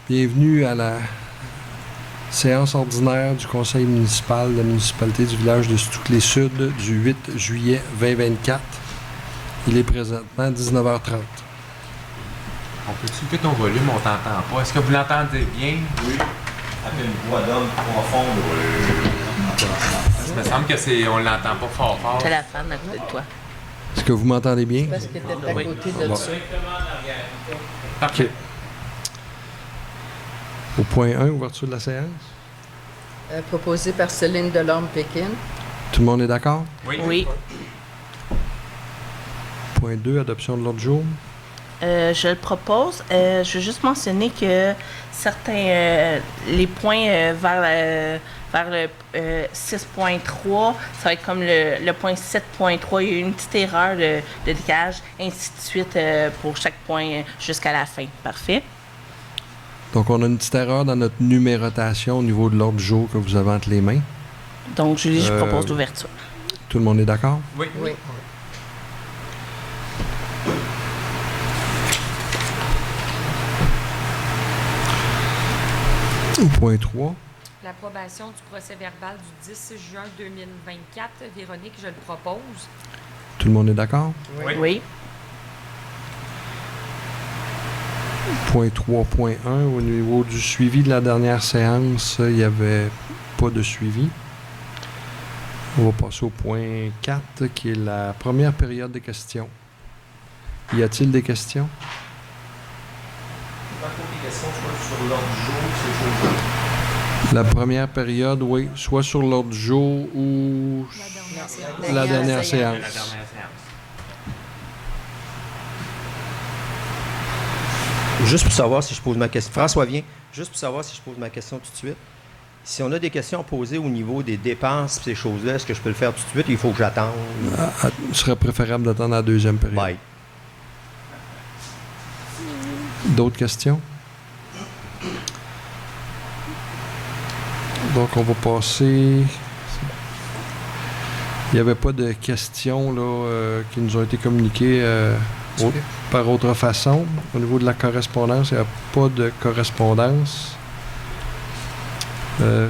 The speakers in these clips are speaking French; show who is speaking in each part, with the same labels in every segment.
Speaker 1: Bienvenue à la séance ordinaire du conseil municipal de la municipalité du village de Stukely-Sud du 8 juillet 2024. Il est présentement 19h30.
Speaker 2: On peut-tu couper ton volume? On t'entend pas. Est-ce que vous l'entendez bien?
Speaker 3: Oui. Avec une voix d'homme profonde.
Speaker 2: Il me semble que on l'entend pas fort fort.
Speaker 4: T'as la fan à côté de toi.
Speaker 1: Est-ce que vous m'entendez bien?
Speaker 4: Parce que t'es à côté de
Speaker 1: Bon.
Speaker 4: ça.
Speaker 2: Parfait.
Speaker 1: Au point 1, ouverture de la séance.
Speaker 4: Proposé par Céline Delorme-Pékin.
Speaker 1: Tout le monde est d'accord?
Speaker 4: Oui.
Speaker 1: Point 2, adoption de l'ordre du jour.
Speaker 4: Je le propose. Je veux juste mentionner que certains, les points vers le 6.3, ça va être comme le point 7.3. Il y a eu une petite erreur de décalage, ainsi de suite pour chaque point jusqu'à la fin. Parfait.
Speaker 1: Donc, on a une petite erreur dans notre numérotation au niveau de l'ordre du jour que vous avez entre les mains.
Speaker 4: Donc, Julie, je propose l'ouverture.
Speaker 1: Tout le monde est d'accord?
Speaker 2: Oui.
Speaker 1: Au point 3.
Speaker 5: L'approbation du procès-verbal du 10 juin 2024. Véronique, je le propose.
Speaker 1: Tout le monde est d'accord?
Speaker 4: Oui.
Speaker 1: Point 3.1, au niveau du suivi de la dernière séance, il n'y avait pas de suivi. On va passer au point 4, qui est la première période de questions. Y a-t-il des questions?
Speaker 3: Les questions soit sur l'ordre du jour, c'est
Speaker 1: La première période, oui, soit sur l'ordre du jour ou la dernière séance.
Speaker 2: La dernière séance.
Speaker 3: Juste pour savoir si je pose ma question. François vient. Juste pour savoir si je pose ma question tout de suite. Si on a des questions à poser au niveau des dépenses et ces choses-là, est-ce que je peux le faire tout de suite ou il faut que j'attende?
Speaker 1: Il serait préférable d'attendre la deuxième période.
Speaker 3: Bye.
Speaker 1: D'autres questions? Donc, on va passer... Il n'y avait pas de questions là, qui nous ont été communiquées par autre façon. Au niveau de la correspondance, il n'y a pas de correspondance.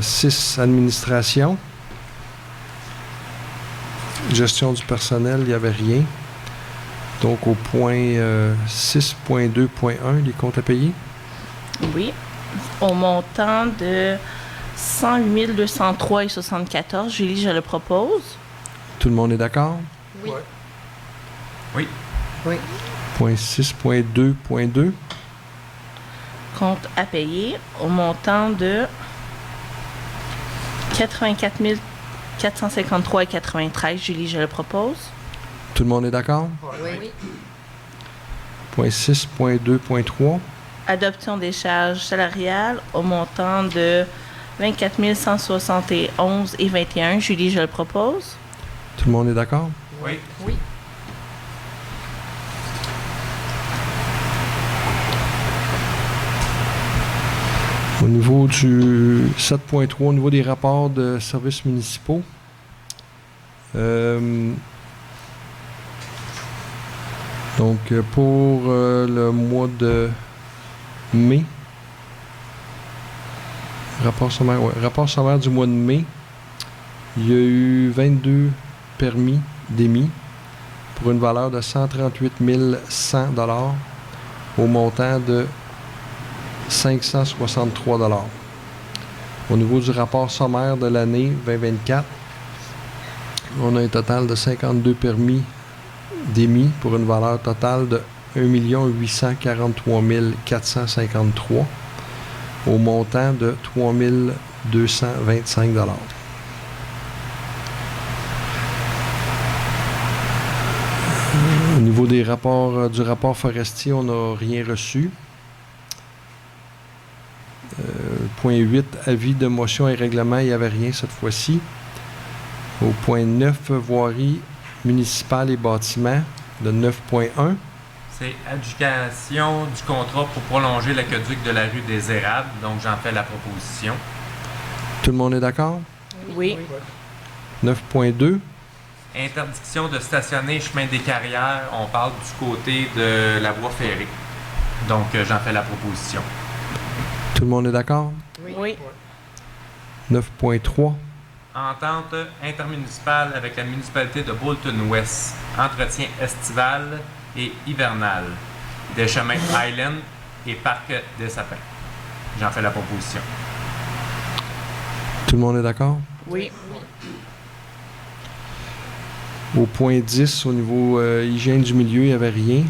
Speaker 1: 6, administration. Gestion du personnel, il n'y avait rien. Donc, au point 6.2.1, les comptes à payer.
Speaker 4: Oui. Au montant de 108 203,74. Julie, je le propose.
Speaker 1: Tout le monde est d'accord?
Speaker 5: Oui.
Speaker 2: Oui.
Speaker 1: Point 6.2.2.
Speaker 4: Compte à payer au montant de 84 453,93. Julie, je le propose.
Speaker 1: Tout le monde est d'accord?
Speaker 5: Oui.
Speaker 1: Point 6.2.3.
Speaker 4: Adoption des charges salariales au montant de 24 171,21. Julie, je le propose.
Speaker 1: Tout le monde est d'accord?
Speaker 2: Oui.
Speaker 1: Au niveau du 7.3, au niveau des rapports de services municipaux, donc pour le mois de mai, rapport sommaire du mois de mai, il y a eu 22 permis d'émis pour une valeur de 138 100 $ au montant de 563 $. Au niveau du rapport sommaire de l'année 2024, on a un total de 52 permis d'émis pour une valeur totale de 1 843 453 au montant de 3 225 $. Au niveau des rapports, du rapport forestier, on n'a rien reçu. Point 8, avis de motion et règlement, il n'y avait rien cette fois-ci. Au point 9, voirie municipale et bâtiments, de 9.1.
Speaker 2: C'est adjudication du contrat pour prolonger l'aqueduc de la rue des Érables. Donc, j'en fais la proposition.
Speaker 1: Tout le monde est d'accord?
Speaker 4: Oui.
Speaker 1: 9.2.
Speaker 2: Interdiction de stationner chemin des Carrières. On parle du côté de la voie ferrée. Donc, j'en fais la proposition.
Speaker 1: Tout le monde est d'accord?
Speaker 4: Oui.
Speaker 1: 9.3.
Speaker 2: Entente intermunicipale avec la municipalité de Bolton-Ouest. Entretien estival et hivernal des chemins Highland et Parc des Sapins. J'en fais la proposition.
Speaker 1: Tout le monde est d'accord?
Speaker 4: Oui.
Speaker 1: Au point 10, au niveau hygiène du milieu, il n'y avait rien.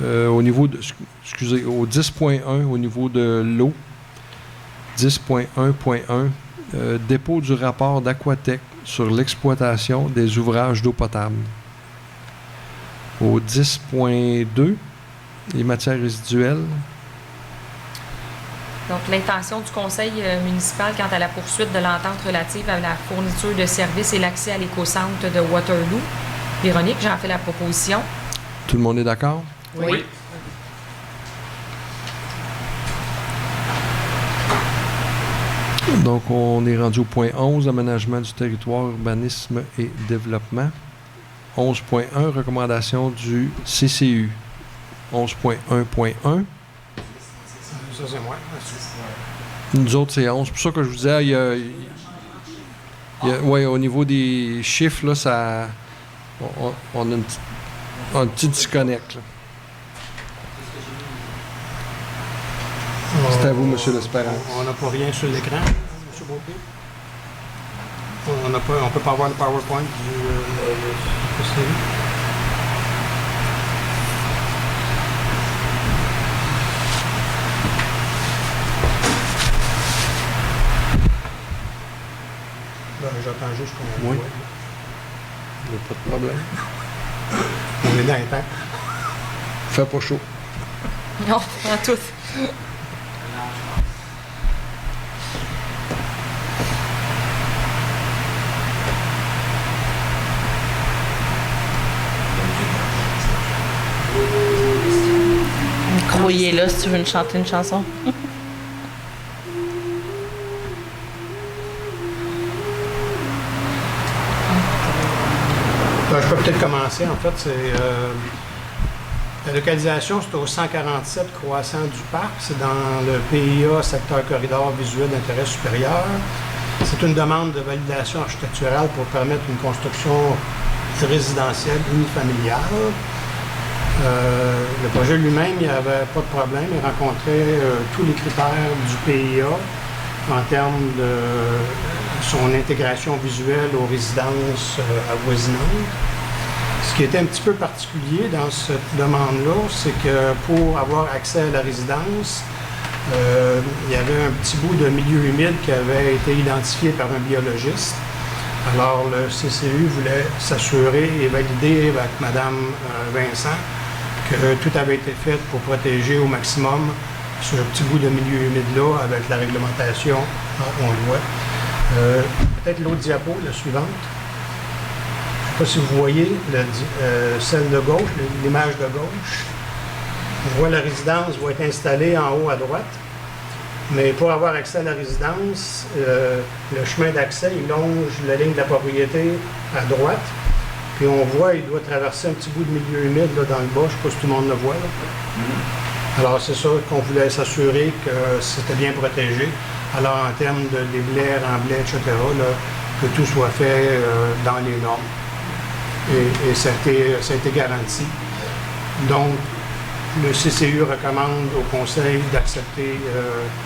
Speaker 1: Au niveau de, excusez, au 10.1, au niveau de l'eau, 10.1.1, dépôt du rapport d'Aquatec sur l'exploitation des ouvrages d'eau potable. Au 10.2, les matières résiduelles.
Speaker 5: Donc, l'intention du conseil municipal quant à la poursuite de l'entente relative à la fourniture de services et l'accès à l'écocentre de Waterloo. Véronique, j'en fais la proposition.
Speaker 1: Tout le monde est d'accord?
Speaker 4: Oui.
Speaker 1: Donc, on est rendu au point 11, aménagement du territoire, urbanisme et développement. 11.1, recommandation du CCU. 11.1.1.
Speaker 6: Ça, c'est moi.
Speaker 1: Nous autres, c'est 11. C'est pour ça que je vous disais, ouais, au niveau des chiffres, là, ça, on a un petit disconnect. Là. C'est à vous, M. L'Espérance.
Speaker 6: On n'a pas rien sur l'écran, M. Beaupré. On ne peut pas avoir le PowerPoint du CCU. J'attends juste qu'on...
Speaker 1: Oui. Il n'y a pas de problème.
Speaker 6: On est dans les temps.
Speaker 1: Fait pas chaud.
Speaker 5: Non, en tout.
Speaker 4: Le micro, il est là si tu veux nous chanter une chanson.
Speaker 6: Je peux peut-être commencer. En fait, c'est la localisation, c'est au 147 croissant du parc. C'est dans le PIA, secteur corridor visuel d'intérêt supérieur. C'est une demande de validation architecturale pour permettre une construction résidentielle unifamiliale. Le projet lui-même, il n'y avait pas de problème. Il rencontrait tous les critères du PIA en termes de son intégration visuelle aux résidences avoisinantes. Ce qui était un petit peu particulier dans cette demande-là, c'est que pour avoir accès à la résidence, il y avait un petit bout de milieu humide qui avait été identifié par un biologiste. Alors le CCU voulait s'assurer et valider avec Mme Vincent que tout avait été fait pour protéger au maximum ce petit bout de milieu humide-là avec la réglementation en loi. Peut-être l'autre diapo, la suivante. Je ne sais pas si vous voyez celle de gauche, l'image de gauche. On voit la résidence va être installée en haut à droite. Mais pour avoir accès à la résidence, le chemin d'accès, il longe la ligne de la propriété à droite. Puis on voit, il doit traverser un petit bout de milieu humide là, dans le bas. Je ne sais pas si tout le monde le voit. Là. Alors c'est ça qu'on voulait s'assurer que c'était bien protégé. Alors en termes de déblais, remblais, etc., là, que tout soit fait dans les normes. Et ça a été garanti. Donc, le CCU recommande au Conseil d'accepter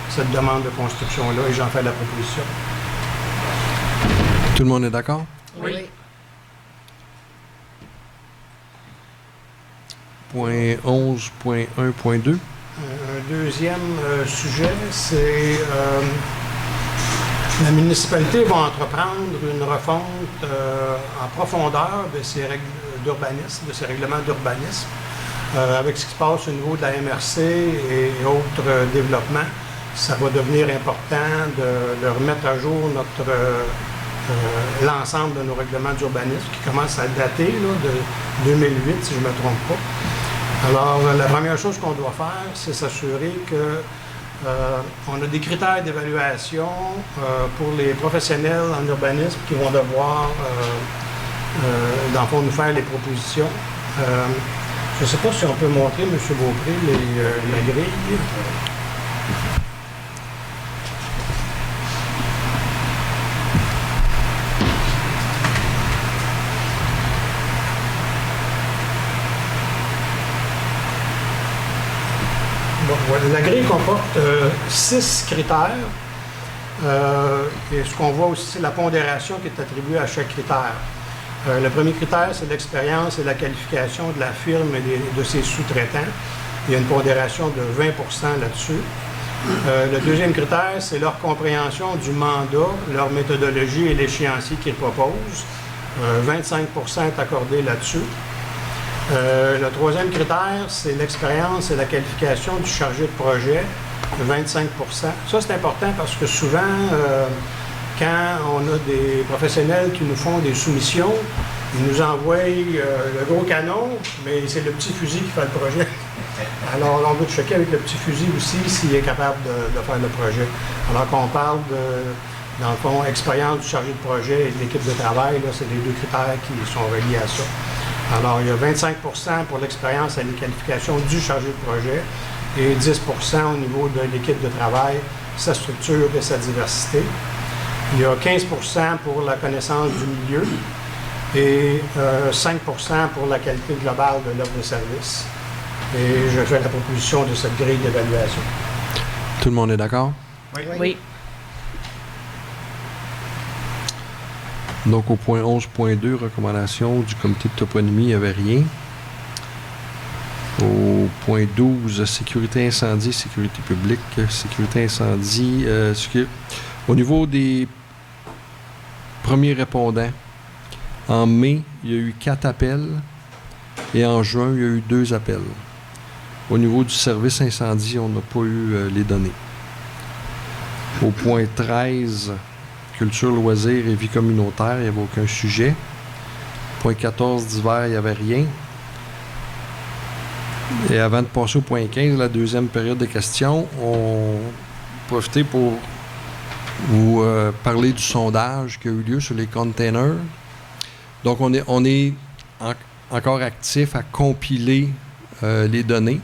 Speaker 6: cette demande de construction-là et j'en fais la proposition.
Speaker 1: Tout le monde est d'accord?
Speaker 4: Oui.
Speaker 1: Point 11.1.2.
Speaker 6: Un deuxième sujet, c'est la municipalité va entreprendre une refonte en profondeur de ses règles d'urbanisme, de ses règlements d'urbanisme. Avec ce qui se passe au niveau de la MRC et autres développements, ça va devenir important de remettre à jour l'ensemble de nos règlements d'urbanisme qui commencent à dater là, de 2008, si je ne me trompe pas. Alors, la première chose qu'on doit faire, c'est s'assurer qu'on a des critères d'évaluation pour les professionnels en urbanisme qui vont devoir, dans le fond, nous faire les propositions. Je ne sais pas si on peut montrer, M. Beaupré, la grille. Bon, voilà. La grille comporte 6 critères. Et ce qu'on voit aussi, c'est la pondération qui est attribuée à chaque critère. Le premier critère, c'est l'expérience et la qualification de la firme et de ses sous-traitants. Il y a une pondération de 20 là-dessus. Le deuxième critère, c'est leur compréhension du mandat, leur méthodologie et l'échéancier qu'ils proposent. 25 est accordé là-dessus. Le troisième critère, c'est l'expérience et la qualification du chargé de projet. 25 Ça, c'est important parce que souvent, quand on a des professionnels qui nous font des soumissions, ils nous envoient le gros canon, mais c'est le petit fusil qui fait le projet. Alors, on veut checker avec le petit fusil aussi s'il est capable de faire le projet. Alors qu'on parle dans le fond, expérience du chargé de projet et de l'équipe de travail, là, c'est les deux critères qui sont reliés à ça. Alors, il y a 25 pour l'expérience et les qualifications du chargé de projet et 10 au niveau de l'équipe de travail, sa structure et sa diversité. Il y a 15 pour la connaissance du milieu et 5 pour la qualité globale de l'offre de service. Et je fais la proposition de cette grille d'évaluation.
Speaker 1: Tout le monde est d'accord?
Speaker 4: Oui.
Speaker 1: Donc, au point 11.2, recommandation du comité de toponymie, il n'y avait rien. Au point 12, sécurité incendie, sécurité publique, sécurité incendie. Au niveau des premiers répondants, en mai, il y a eu 4 appels et en juin, il y a eu 2 appels. Au niveau du service incendie, on n'a pas eu les données. Au point 13, culture, loisirs et vie communautaire, il n'y avait aucun sujet. Point 14, d'hiver, il n'y avait rien. Et avant de passer au point 15, la deuxième période de questions, on profiter pour vous parler du sondage qui a eu lieu sur les containers. Donc, on est encore actif à compiler les données.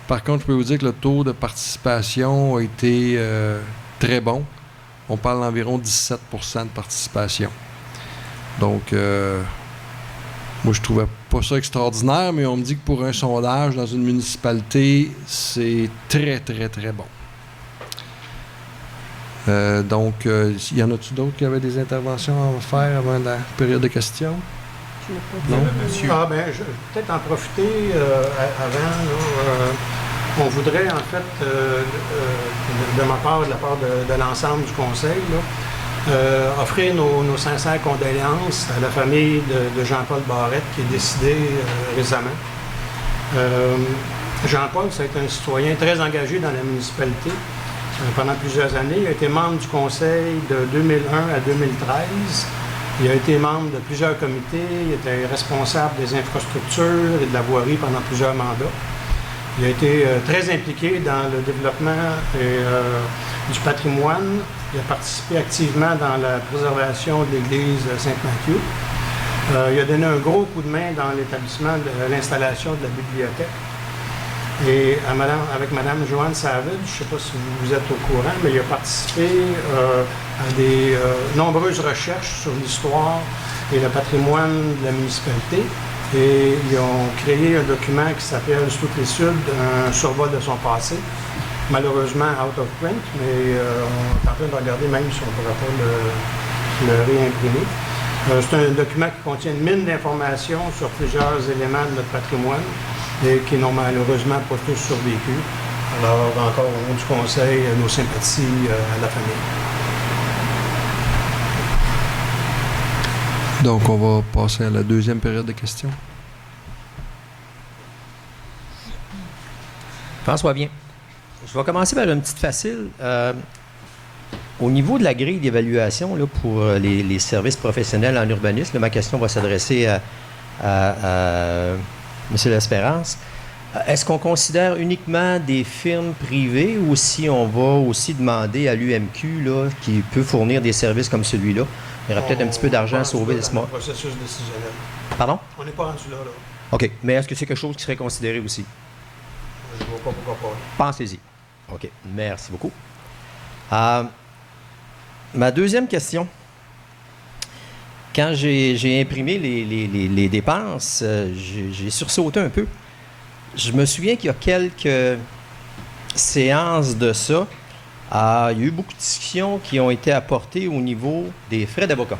Speaker 1: Par contre, je peux vous dire que le taux de participation a été très bon. On parle d'environ 17 de participation. Donc, moi, je trouvais pas ça extraordinaire, mais on me dit que pour un sondage dans une municipalité, c'est très, très, très bon. Donc, y en a-tu d'autres qui avaient des interventions à faire avant la période de questions?
Speaker 2: Non, monsieur.
Speaker 6: Ah, bien, je vais peut-être en profiter avant. Là, on voudrait, en fait, de ma part, de la part de l'ensemble du conseil, là, offrir nos sincères condoléances à la famille de Jean-Paul Barrette qui est décédé récemment. Jean-Paul, c'est un citoyen très engagé dans la municipalité. Pendant plusieurs années, il a été membre du conseil de 2001 à 2013. Il a été membre de plusieurs comités. Il était responsable des infrastructures et de la voirie pendant plusieurs mandats. Il a été très impliqué dans le développement du patrimoine. Il a participé activement dans la préservation de l'église Saint-Mathieu. Il a donné un gros coup de main dans l'établissement de l'installation de la bibliothèque. Et avec Mme Joanne Savage, je ne sais pas si vous êtes au courant, mais il a participé à des nombreuses recherches sur l'histoire et le patrimoine de la municipalité. Et ils ont créé un document qui s'appelle Sous les Sud, un survol de son passé. Malheureusement, out of print, mais on est en train de regarder même si on ne pourra pas le réimprimer. C'est un document qui contient une mine d'informations sur plusieurs éléments de notre patrimoine et qui n'ont malheureusement pas tous survécu. Alors, encore au nom du conseil, nos sympathies à la famille.
Speaker 1: Donc, on va passer à la deuxième période de questions.
Speaker 3: François, bien. Je vais commencer par une petite facile. Au niveau de la grille d'évaluation là, pour les services professionnels en urbanisme, là, ma question va s'adresser à M. L'Espérance. Est-ce qu'on considère uniquement des firmes privées ou si on va aussi demander à l'UMQ là, qui peut fournir des services comme celui-là? Il y aura peut-être un petit peu d'argent à sauver de ce mois.
Speaker 6: Processus décisionnel.
Speaker 3: Pardon?
Speaker 6: On n'est pas rendu là.
Speaker 3: OK. Mais est-ce que c'est quelque chose qui serait considéré aussi?
Speaker 6: Je ne vois pas pourquoi pas.
Speaker 3: Pensez-y. OK. Merci beaucoup. Ma deuxième question. Quand j'ai imprimé les dépenses, j'ai sursauté un peu. Je me souviens qu'il y a séance de ça, il y a eu beaucoup de discussions qui ont été apportées au niveau des frais d'avocat.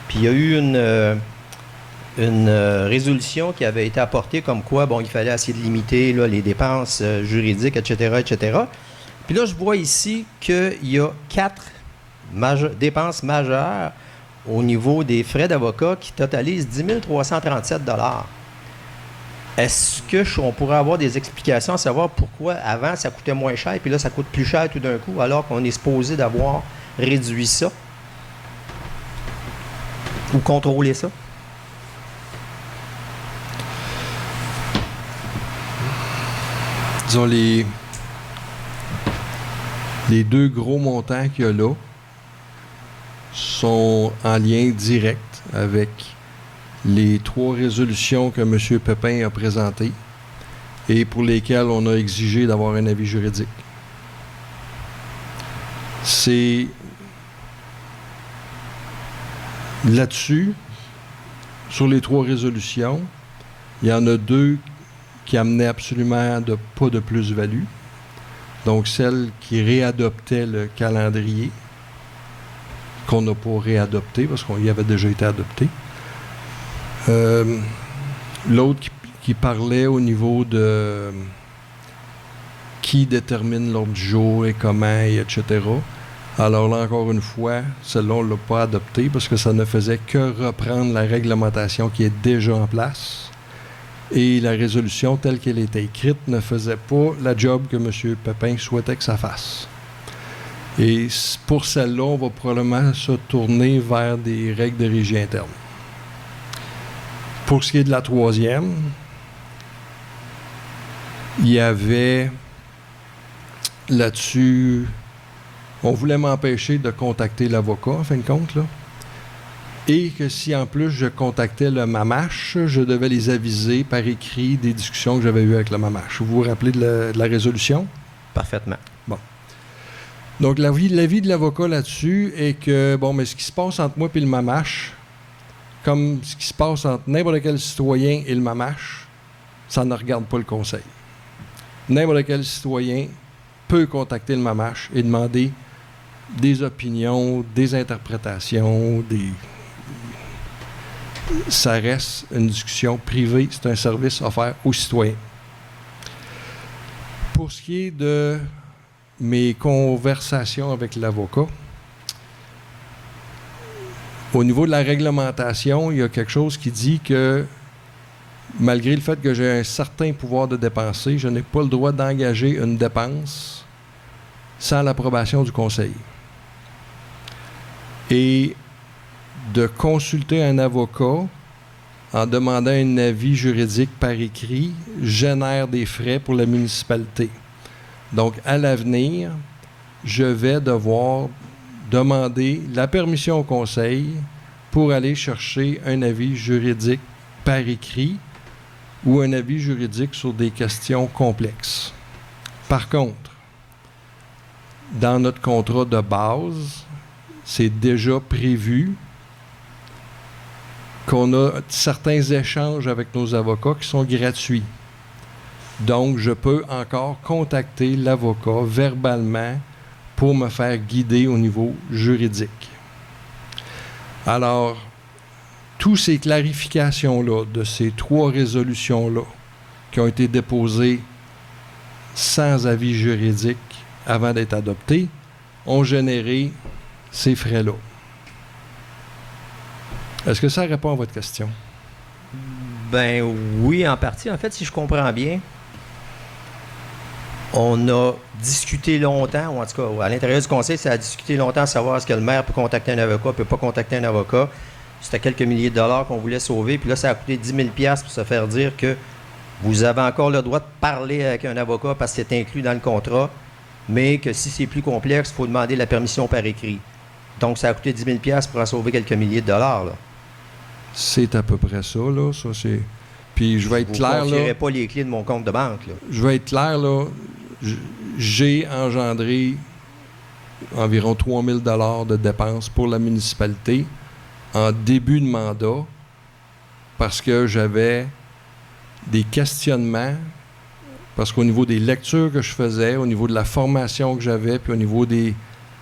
Speaker 3: Puis il y a eu une résolution qui avait été apportée comme quoi, bon, il fallait essayer de limiter là, les dépenses juridiques, etc., etc. Puis là, je vois ici qu'il y a 4 dépenses majeures au niveau des frais d'avocat qui totalisent 10 337 $. Est-ce qu'on pourrait avoir des explications à savoir pourquoi avant ça coûtait moins cher, puis là ça coûte plus cher tout d'un coup, alors qu'on est supposé d'avoir réduit ça? Ou contrôler ça?
Speaker 1: Disons, les 2 gros montants qu'il y a là sont en lien direct avec les 3 résolutions que M. Pépin a présentées et pour lesquelles on a exigé d'avoir un avis juridique. C'est là-dessus, sur les 3 résolutions, il y en a 2 qui amenaient absolument pas de plus-value. Donc, celle qui réadoptait le calendrier, qu'on n'a pas réadopté parce qu'il y avait déjà été adopté. L'autre qui parlait au niveau de qui détermine l'ordre du jour et comment, et etc. Alors là, encore une fois, celle-là, on ne l'a pas adopté parce que ça ne faisait que reprendre la réglementation qui est déjà en place. Et la résolution telle qu'elle était écrite ne faisait pas la job que M. Pépin souhaitait que ça fasse. Et pour celle-là, on va probablement se tourner vers des règles de régie interne. Pour ce qui est de la 3e, il y avait là-dessus, on voulait m'empêcher de contacter l'avocat, en fin de compte, là. Et que si en plus je contactais le MAMACH, je devais les aviser par écrit des discussions que j'avais eues avec le MAMACH. Vous vous rappelez de la résolution?
Speaker 3: Parfaitement.
Speaker 1: Bon. Donc, l'avis de l'avocat là-dessus est que, bon, mais ce qui se passe entre moi et le MAMACH, comme ce qui se passe entre n'importe quel citoyen et le MAMACH, ça ne regarde pas le conseil. N'importe quel citoyen peut contacter le MAMACH et demander des opinions, des interprétations, ça reste une discussion privée, c'est un service offert aux citoyens. Pour ce qui est de mes conversations avec l'avocat, au niveau de la réglementation, il y a quelque chose qui dit que malgré le fait que j'ai un certain pouvoir de dépenser, je n'ai pas le droit d'engager une dépense sans l'approbation du conseil. Et de consulter un avocat en demandant un avis juridique par écrit génère des frais pour la municipalité. Donc, à l'avenir, je vais devoir demander la permission au conseil pour aller chercher un avis juridique par écrit ou un avis juridique sur des questions complexes. Par contre, dans notre contrat de base, c'est déjà prévu qu'on a certains échanges avec nos avocats qui sont gratuits. Donc, je peux encore contacter l'avocat verbalement pour me faire guider au niveau juridique. Alors, toutes ces clarifications-là de ces 3 résolutions-là qui ont été déposées sans avis juridique avant d'être adoptées ont généré ces frais-là. Est-ce que ça répond à votre question?
Speaker 3: Ben oui, en partie. En fait, si je comprends bien, on a discuté longtemps, ou en tout cas, à l'intérieur du conseil, ça a discuté longtemps à savoir est-ce que le maire peut contacter un avocat, peut pas contacter un avocat. C'était quelques milliers de dollars qu'on voulait sauver, puis là, ça a coûté 10 000 $ pour se faire dire que vous avez encore le droit de parler avec un avocat parce que c'est inclus dans le contrat, mais que si c'est plus complexe, il faut demander la permission par écrit. Donc, ça a coûté 10 000 $ pour en sauver quelques milliers de dollars, là.
Speaker 1: C'est à peu près ça, là. Ça, c'est... Puis je vais être clair, là...
Speaker 3: Vous ne confierez pas les clés de mon compte de banque, là.
Speaker 1: Je vais être clair, là. J'ai engendré environ 3 000 $ de dépenses pour la municipalité en début de mandat parce que j'avais des questionnements Parce qu'au niveau des lectures que je faisais, au niveau de la formation que j'avais, puis au niveau des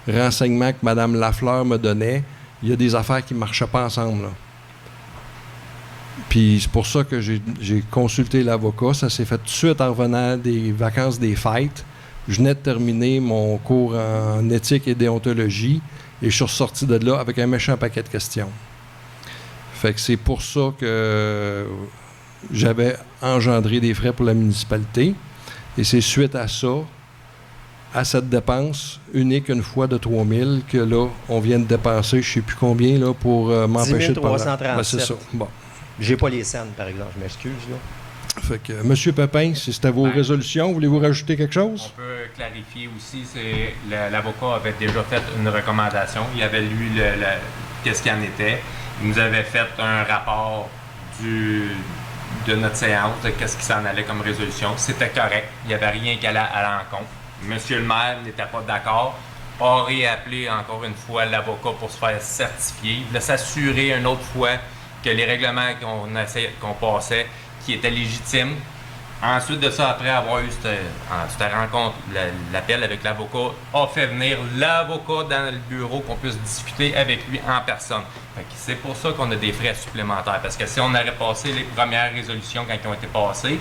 Speaker 1: renseignements que Mme Lafleur me donnait, il y a des affaires qui ne marchaient pas ensemble, là. Puis c'est pour ça que j'ai consulté l'avocat. Ça s'est fait tout de suite en revenant des vacances des fêtes. Je venais de terminer mon cours en éthique et déontologie et je suis ressorti de là avec un méchant paquet de questions. Fait que c'est pour ça que j'avais engendré des frais pour la municipalité. Et c'est suite à ça, à cette dépense unique une fois de 3 000 que là, on vient de dépenser je ne sais plus combien là, pour m'empêcher de parler.
Speaker 3: 10 337.
Speaker 1: Ben, c'est ça. Bon.
Speaker 3: J'ai pas les scènes, par exemple, je m'excuse, là.
Speaker 1: Fait que, M. Pépin, si c'était vos résolutions, voulez-vous rajouter quelque chose?
Speaker 2: On peut clarifier aussi, c'est l'avocat avait déjà fait une recommandation. Il avait lu qu'est-ce qu'il en était. Il nous avait fait un rapport de notre séance, de qu'est-ce qui s'en allait comme résolution. C'était correct. Il n'y avait rien qui allait à l'encontre. Monsieur le maire n'était pas d'accord. A réappelé encore une fois l'avocat pour se faire certifier. Il voulait s'assurer une autre fois que les règlements qu'on passait, qui étaient légitimes. Ensuite de ça, après avoir eu cette rencontre, l'appel avec l'avocat, a fait venir l'avocat dans le bureau qu'on puisse discuter avec lui en personne. C'est pour ça qu'on a des frais supplémentaires. Parce que si on aurait passé les premières résolutions quand ils ont été passées,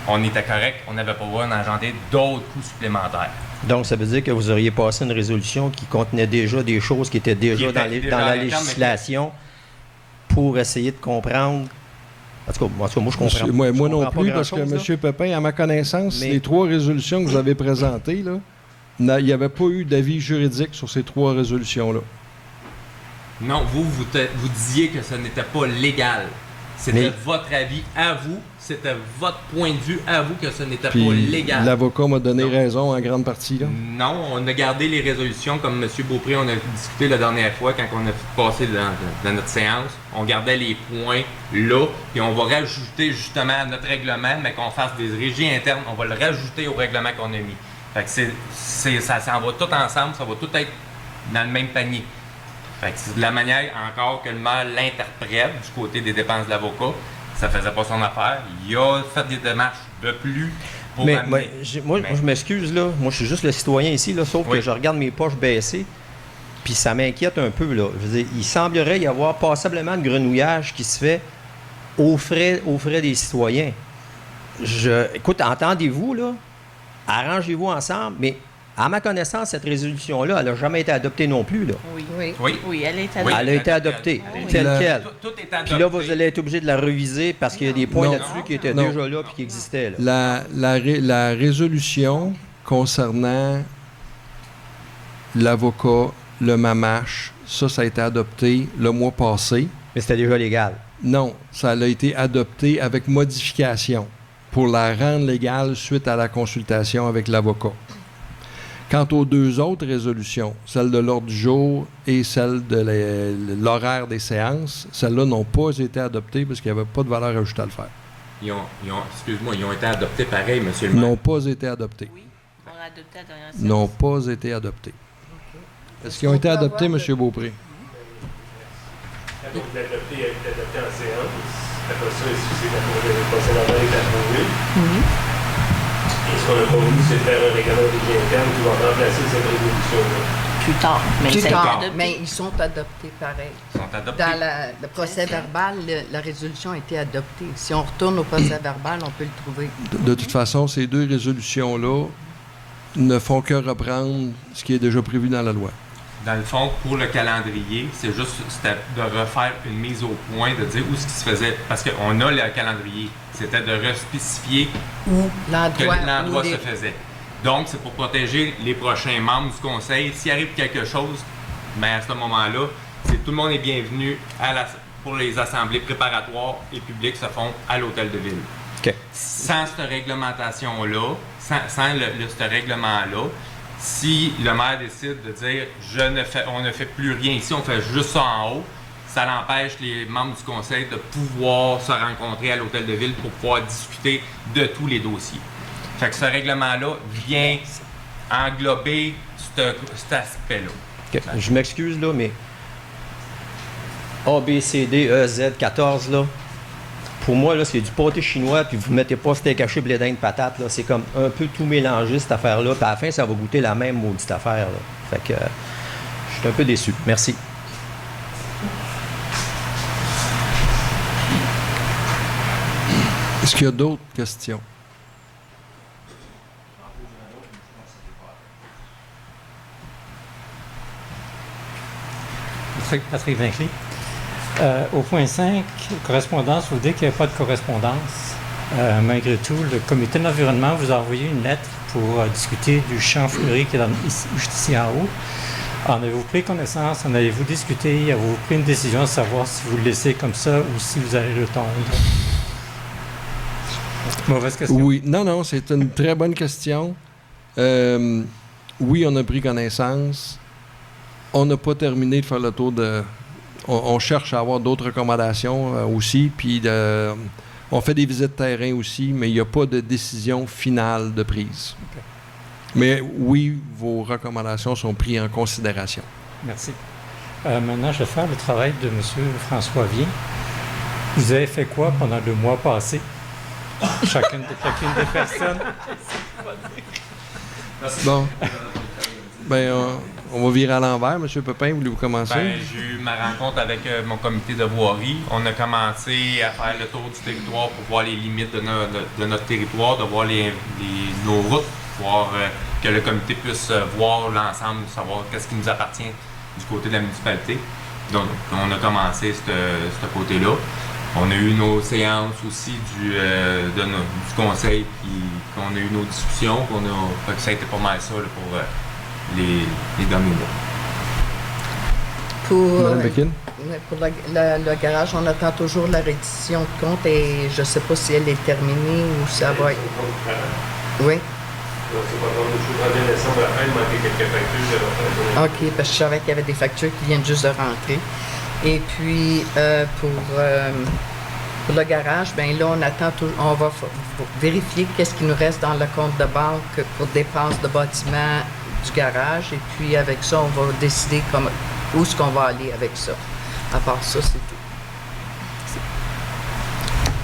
Speaker 2: on était correct, on n'avait pas besoin d'engendrer d'autres coûts supplémentaires.
Speaker 3: Donc, ça veut dire que vous auriez passé une résolution qui contenait déjà des choses qui étaient déjà dans la législation pour essayer de comprendre. En tout cas, moi, je comprends.
Speaker 1: Moi non plus, parce que M. Pépin, à ma connaissance, les 3 résolutions que vous avez présentées, là, il n'y avait pas eu d'avis juridique sur ces 3 résolutions-là.
Speaker 2: Non, vous disiez que ce n'était pas légal. C'était votre avis à vous, c'était votre point de vue à vous que ce n'était pas légal.
Speaker 1: L'avocat m'a donné raison en grande partie, là.
Speaker 2: Non, on a gardé les résolutions comme M. Beaupré, on a discuté la dernière fois quand on a passé dans notre séance. On gardait les points là, puis on va rajouter justement à notre règlement, mais qu'on fasse des régies internes, on va le rajouter au règlement qu'on a mis. Fait que ça s'en va tout ensemble, ça va tout être dans le même panier. Fait que c'est de la manière encore que le maire l'interprète du côté des dépenses de l'avocat. Ça faisait pas son affaire. Il a fait des démarches de plus pour amener.
Speaker 3: Moi, je m'excuse, là. Moi, je suis juste le citoyen ici, là, sauf que je regarde mes poches baisser, puis ça m'inquiète un peu, là. Je veux dire, il semblerait y avoir passablement de grenouillage qui se fait aux frais des citoyens. Écoute, entendez-vous, là? Arrangez-vous ensemble, mais à ma connaissance, cette résolution-là, elle n'a jamais été adoptée non plus, là.
Speaker 4: Oui, elle a été adoptée.
Speaker 3: Elle a été adoptée, telle quelle.
Speaker 2: Tout est adopté.
Speaker 3: Puis là, vous allez être obligé de la reviser parce qu'il y a des points là-dessus qui étaient déjà là et qui existaient. Là.
Speaker 1: La résolution concernant l'avocat, le MAMACH, ça a été adopté le mois passé.
Speaker 3: Mais c'était déjà légal.
Speaker 1: Non, ça a été adopté avec modification pour la rendre légale suite à la consultation avec l'avocat. Quant aux 2 autres résolutions, celle de l'ordre du jour et celle de l'horaire des séances, celles-là n'ont pas été adoptées parce qu'il n'y avait pas de valeur ajoutée à le faire.
Speaker 2: Ils ont été adoptés pareil, M. le maire.
Speaker 1: N'ont pas été adoptés.
Speaker 4: Oui, on l'a adopté à la dernière séance.
Speaker 1: N'ont pas été adoptés. Est-ce qu'ils ont été adoptés, M. Beaupré?
Speaker 7: Quand on l'a adopté, il a été adopté en séance. Après ça, c'est quand le conseil d'ordre est approuvé. Et ce qu'on n'a pas voulu, c'est de faire un règlement des biens internes qui va remplacer cette résolution-là.
Speaker 4: Plus tard, mais
Speaker 8: Plus
Speaker 4: ça a été
Speaker 8: tard,
Speaker 4: adopté.
Speaker 8: mais ils sont adoptés pareil.
Speaker 2: Ils sont adoptés.
Speaker 8: Dans le procès verbal, la résolution a été adoptée. Si on retourne au procès verbal, on peut le trouver.
Speaker 1: De toute façon, ces 2 résolutions-là ne font que reprendre ce qui est déjà prévu dans la loi.
Speaker 2: Dans le fond, pour le calendrier, c'était de refaire une mise au point, de dire où ce qui se faisait, parce qu'on a le calendrier, c'était de respécifier où l'endroit se faisait. Donc, c'est pour protéger les prochains membres du conseil. S'il arrive quelque chose, bien à ce moment-là, tout le monde est bienvenu pour les assemblées préparatoires et publiques se font à l'hôtel de ville.
Speaker 3: Okay.
Speaker 2: Sans cette réglementation-là, sans ce règlement-là, si le maire décide de dire on ne fait plus rien ici, on fait juste ça en haut, ça l'empêche les membres du conseil de pouvoir se rencontrer à l'hôtel de ville pour pouvoir discuter de tous les dossiers. Fait que ce règlement-là vient englober cet aspect-là.
Speaker 3: Okay. Je m'excuse, là, mais A, B, C, D, E, Z, 14, là, pour moi, là, c'est du pâté chinois, puis vous ne mettez pas steak haché, blé d'Inde, patate. Là. C'est comme un peu tout mélangé, cette affaire-là. Puis à la fin, ça va goûter la même maudite affaire. Là. Fait que je suis un peu déçu. Merci.
Speaker 1: Est-ce qu'il y a d'autres questions?
Speaker 9: Patrick Vinclé. Au point 5, correspondance, vous dites qu'il n'y a pas de correspondance. Malgré tout, le comité de l'environnement vous a envoyé une lettre pour discuter du champ fleuri qui est juste ici en haut. En avez-vous pris connaissance? En avez-vous discuté? Avez-vous pris une décision de savoir si vous le laissez comme ça ou si vous allez le tondre? Mauvaise question.
Speaker 1: Oui, non, c'est une très bonne question. Oui, on a pris connaissance. On n'a pas terminé de faire le tour de... On cherche à avoir d'autres recommandations aussi, puis on fait des visites terrain aussi, mais il n'y a pas de décision finale de prise.
Speaker 9: Okay.
Speaker 1: Mais oui, vos recommandations sont prises en considération.
Speaker 9: Merci. Maintenant, je vais faire le travail de M. François Vien. Vous avez fait quoi pendant le mois passé? Chacune des personnes.
Speaker 1: Bon. Ben, on va virer à l'envers. M. Pepin, voulez-vous commencer?
Speaker 2: J'ai eu ma rencontre avec mon comité de voirie. On a commencé à faire le tour du territoire pour voir les limites de notre territoire, de voir nos routes, voir que le comité puisse voir l'ensemble, savoir qu'est-ce qui nous appartient du côté de la municipalité. Donc, on a commencé ce côté-là. On a eu nos séances aussi du conseil, qu'on a eu nos discussions, fait que ça a été pas mal ça là, pour les derniers mois.
Speaker 8: Pour le garage, on attend toujours la reddition de compte et je ne sais pas si elle est terminée ou ça va être... Oui.
Speaker 7: Donc, c'est pas comme le 31 décembre à la fin, il manquait quelques factures.
Speaker 8: OK, parce que je savais qu'il y avait des factures qui viennent juste de rentrer. Et puis, pour le garage, bien là, on va vérifier qu'est-ce qui nous reste dans le compte de banque pour dépenses de bâtiment du garage. Et puis, avec ça, on va décider où est-ce qu'on va aller avec ça. À part ça, c'est tout.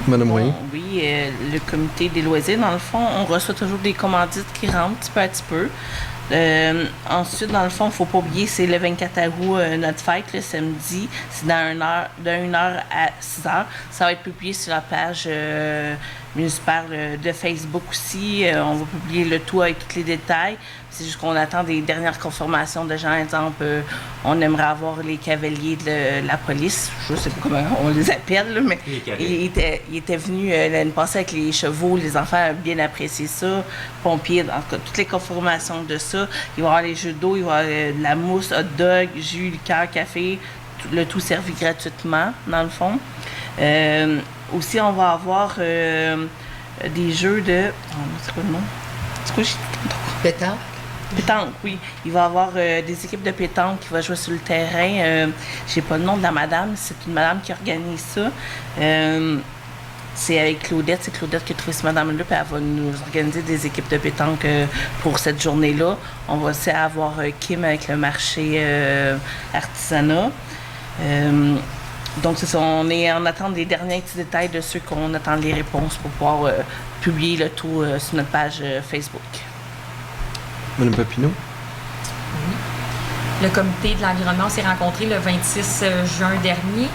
Speaker 1: Madame Moyen.
Speaker 4: Oui, le comité des loisirs, dans le fond, on reçoit toujours des commandites qui rentrent petit peu à petit peu. Ensuite, dans le fond, il ne faut pas oublier, c'est le 24 août, notre fête, le samedi. C'est de 1h à 6h. Ça va être publié sur la page municipale de Facebook aussi. On va publier le tout avec tous les détails. C'est juste qu'on attend des dernières confirmations de gens. Exemple, on aimerait avoir les cavaliers de la police. Je ne sais pas comment on les appelle, là, mais il était venu l'année passée avec les chevaux. Les enfants ont bien apprécié ça. Pompiers, en tout cas, toutes les confirmations de ça. Il va y avoir les jeux d'eau, il va y avoir de la mousse, hot dog, jus, liqueur, café. Le tout servi gratuitement, dans le fond. Aussi, on va avoir des jeux de... c'est quoi le nom? C'est quoi?
Speaker 8: Pétanque?
Speaker 4: Pétanque, oui. Il va y avoir des équipes de pétanque qui vont jouer sur le terrain. Je n'ai pas le nom de la madame. C'est une madame qui organise ça. C'est avec Claudette. C'est Claudette qui a trouvé cette madame-là. Puis elle va nous organiser des équipes de pétanque pour cette journée-là. On va aussi avoir Kim avec le marché artisanat. Donc, c'est ça. On est en attente des derniers petits détails de ceux qu'on attend les réponses pour pouvoir publier le tout sur notre page Facebook.
Speaker 1: Mme Papineau.
Speaker 5: Oui. Le comité de l'environnement s'est rencontré le 26 juin dernier.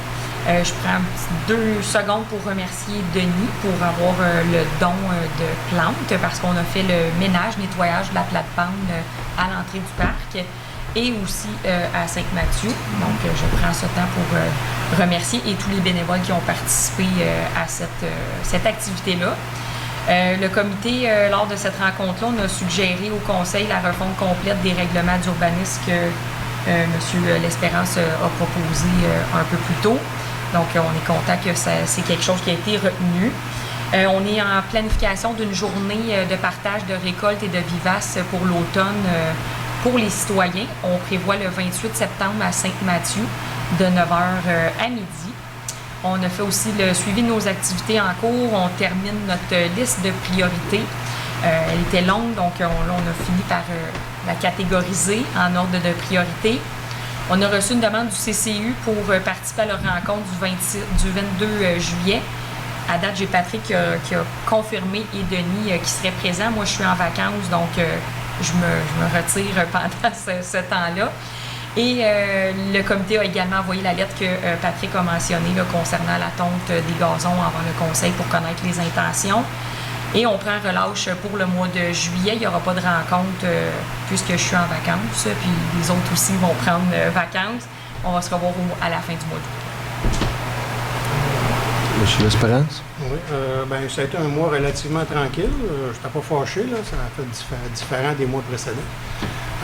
Speaker 5: Je prends 2 secondes pour remercier Denis pour avoir le don de plantes parce qu'on a fait le ménage, nettoyage de la plate-bande à l'entrée du parc et aussi à Saint-Mathieu. Donc, je prends ce temps pour remercier et tous les bénévoles qui ont participé à cette activité-là. Le comité, lors de cette rencontre-là, on a suggéré au conseil la refonte complète des règlements d'urbanisme que M. L'Espérance a proposé un peu plus tôt. Donc, on est content que c'est quelque chose qui a été retenu. On est en planification d'une journée de partage de récoltes et de vivaces pour l'automne pour les citoyens. On prévoit le 28 septembre à Saint-Mathieu de 9h à midi. On a fait aussi le suivi de nos activités en cours. On termine notre liste de priorités. Elle était longue, donc on a fini par la catégoriser en ordre de priorité. On a reçu une demande du CCU pour participer à leur rencontre du 22 juillet. À date, j'ai Patrick qui a confirmé et Denis qui seraient présents. Moi, je suis en vacances, donc je me retire pendant ce temps-là. Et le comité a également envoyé la lettre que Patrick a mentionnée là, concernant la tonte des gazons avant le conseil pour connaître les intentions. Et on prend relâche pour le mois de juillet. Il n'y aura pas de rencontre puisque je suis en vacances. Puis les autres aussi vont prendre vacances. On va se revoir à la fin du mois d'août.
Speaker 1: Monsieur L'Espérance?
Speaker 6: Oui, ça a été un mois relativement tranquille. Je n'étais pas fâché, là. Ça a fait différent des mois précédents.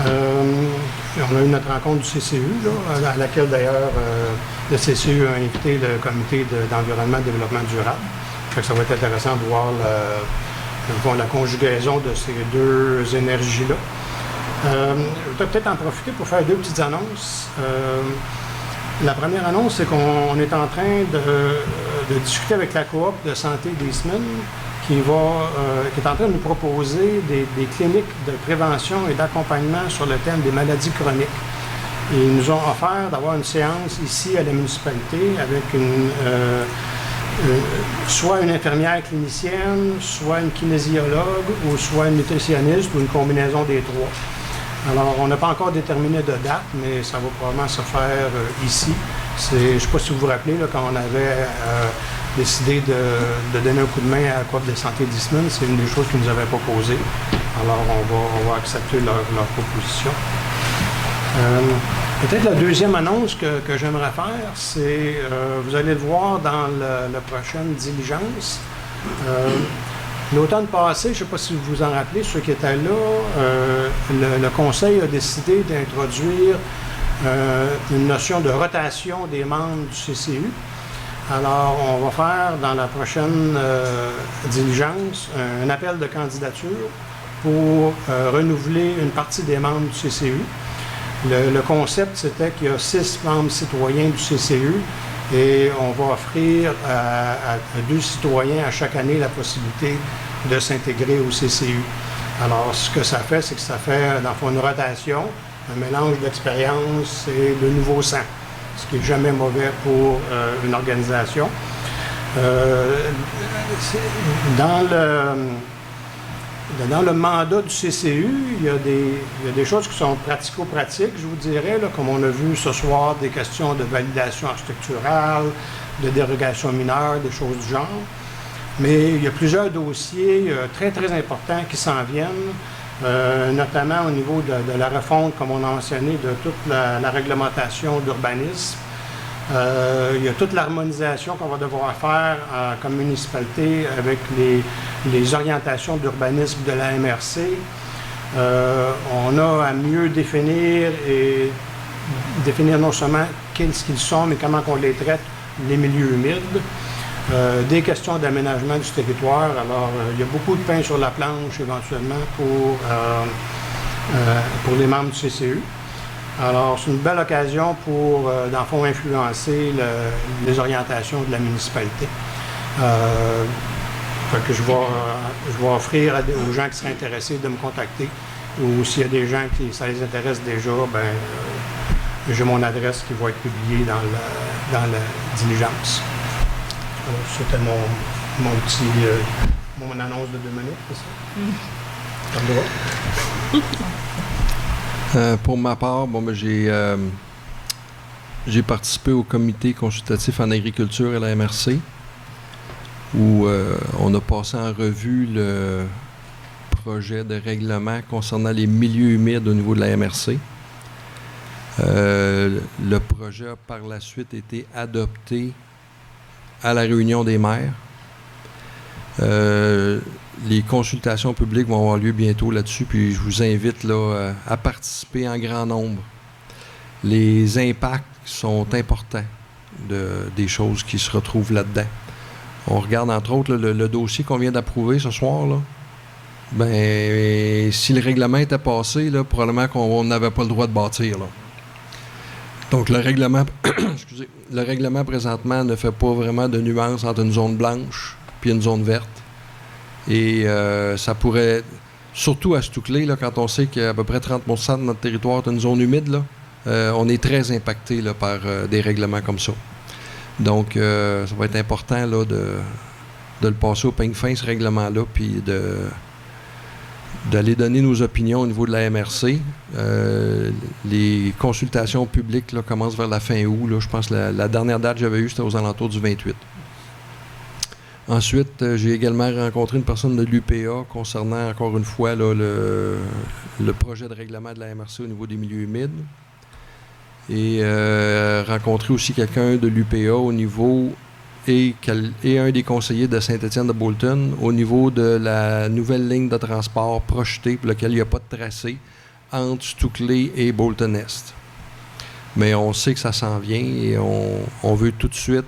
Speaker 6: On a eu notre rencontre du CCU, là, à laquelle d'ailleurs le CCU a invité le comité d'environnement et de développement durable. Fait que ça va être intéressant de voir la conjugaison de ces deux énergies-là. Je vais peut-être en profiter pour faire deux petites annonces. La première annonce, c'est qu'on est en train de discuter avec la coop de santé d'Eastman qui est en train de nous proposer des cliniques de prévention et d'accompagnement sur le thème des maladies chroniques. Et ils nous ont offert d'avoir une séance ici à la municipalité avec soit une infirmière clinicienne, soit une kinésiologue, ou soit une nutritionniste, ou une combinaison des trois. Alors, on n'a pas encore déterminé de date, mais ça va probablement se faire ici. Je ne sais pas si vous vous rappelez, là, quand on avait décidé de donner un coup de main à la coop de santé d'Eastman, c'est une des choses qu'ils nous avaient proposées. Alors, on va accepter leur proposition. Peut-être la deuxième annonce que j'aimerais faire, c'est, vous allez le voir dans la prochaine diligence. L'automne passé, je ne sais pas si vous vous en rappelez, ceux qui étaient là, le Conseil a décidé d'introduire une notion de rotation des membres du CCU. Alors, on va faire dans la prochaine diligence un appel de candidature pour renouveler une partie des membres du CCU. Le concept, c'était qu'il y a 6 membres citoyens du CCU et on va offrir à 2 citoyens à chaque année la possibilité de s'intégrer au CCU. Alors, ce que ça fait, c'est que ça fait, dans le fond, une rotation, un mélange d'expérience et de nouveau sang, ce qui n'est jamais mauvais pour une organisation. Dans le mandat du CCU, il y a des choses qui sont pratico-pratiques, je vous dirais, là, comme on a vu ce soir, des questions de validation architecturale, de dérogation mineure, des choses du genre. Mais il y a plusieurs dossiers très, très importants qui s'en viennent, notamment au niveau de la refonte, comme on a mentionné, de toute la réglementation d'urbanisme. Il y a toute l'harmonisation qu'on va devoir faire comme municipalité avec les orientations d'urbanisme de la MRC. On a à mieux définir non seulement qu'est-ce qu'ils sont, mais comment on les traite, les milieux humides. Des questions d'aménagement du territoire. Alors, il y a beaucoup de pain sur la planche éventuellement pour les membres du CCU. Alors, c'est une belle occasion pour, dans le fond, influencer les orientations de la municipalité. Fait que je vais offrir aux gens qui seraient intéressés de me contacter. Ou s'il y a des gens qui ça les intéresse déjà, j'ai mon adresse qui va être publiée dans la diligence. Alors, c'était mon annonce de 2 minutes, c'est ça? Comme droit.
Speaker 1: Pour ma part, j'ai participé au comité consultatif en agriculture à la MRC, où on a passé en revue le projet de règlement concernant les milieux humides au niveau de la MRC. Le projet a par la suite été adopté à la réunion des maires. Les consultations publiques vont avoir lieu bientôt là-dessus, puis je vous invite là, à participer en grand nombre. Les impacts sont importants des choses qui se retrouvent là-dedans. On regarde entre autres le dossier qu'on vient d'approuver ce soir. Là. Si le règlement était passé, là, probablement qu'on n'avait pas le droit de bâtir. Là. Donc le règlement, le règlement présentement ne fait pas vraiment de nuance entre une zone blanche puis une zone verte. Et ça pourrait, surtout à Stouclé, là, quand on sait qu'à peu près 30% de notre territoire est une zone humide, là, on est très impacté là, par des règlements comme ça. Donc, ça va être important là, le passer au peigne fin, ce règlement-là, puis d'aller donner nos opinions au niveau de la MRC. Les consultations publiques là, commencent vers la fin août. Là. Je pense que la dernière date que j'avais eue, c'était aux alentours du 28. Ensuite, j'ai également rencontré une personne de l'UPA concernant, encore une fois, là, le projet de règlement de la MRC au niveau des milieux humides. Et rencontré aussi quelqu'un de l'UPA au niveau et un des conseillers de Saint-Étienne de Bolton au niveau de la nouvelle ligne de transport projetée pour laquelle il n'y a pas de tracé entre Stukely et Bolton-Est. Mais on sait que ça s'en vient et on veut tout de suite,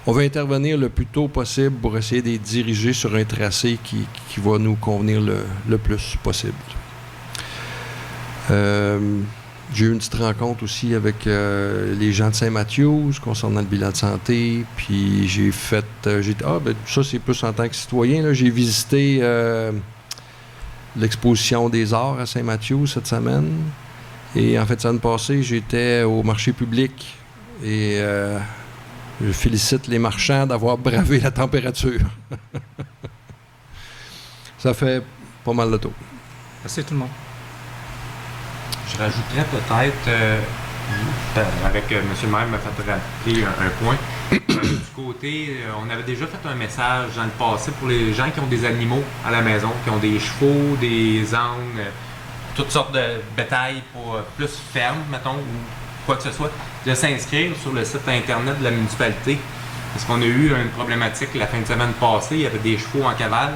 Speaker 1: on veut intervenir le plus tôt possible pour essayer de les diriger sur un tracé qui va nous convenir le plus possible. J'ai eu une petite rencontre aussi avec les gens de Saint-Mathieu concernant le bilan de santé. Puis j'ai fait... ça, c'est plus en tant que citoyen. Là, j'ai visité l'exposition des arts à Saint-Mathieu cette semaine. Et en fait, semaine passée, j'étais au marché public. Et je félicite les marchands d'avoir bravé la température. Ça fait pas mal de tour.
Speaker 9: Merci tout le monde.
Speaker 2: Je rajouterais peut-être, avec M. le maire m'a fait rappeler un point. Du côté, on avait déjà fait un message dans le passé pour les gens qui ont des animaux à la maison, qui ont des chevaux, des ânes, toutes sortes de bétail pour plus ferme, mettons, ou quoi que ce soit, de s'inscrire sur le site Internet de la municipalité. Parce qu'on a eu une problématique la fin de semaine passée, il y avait des chevaux en cavale.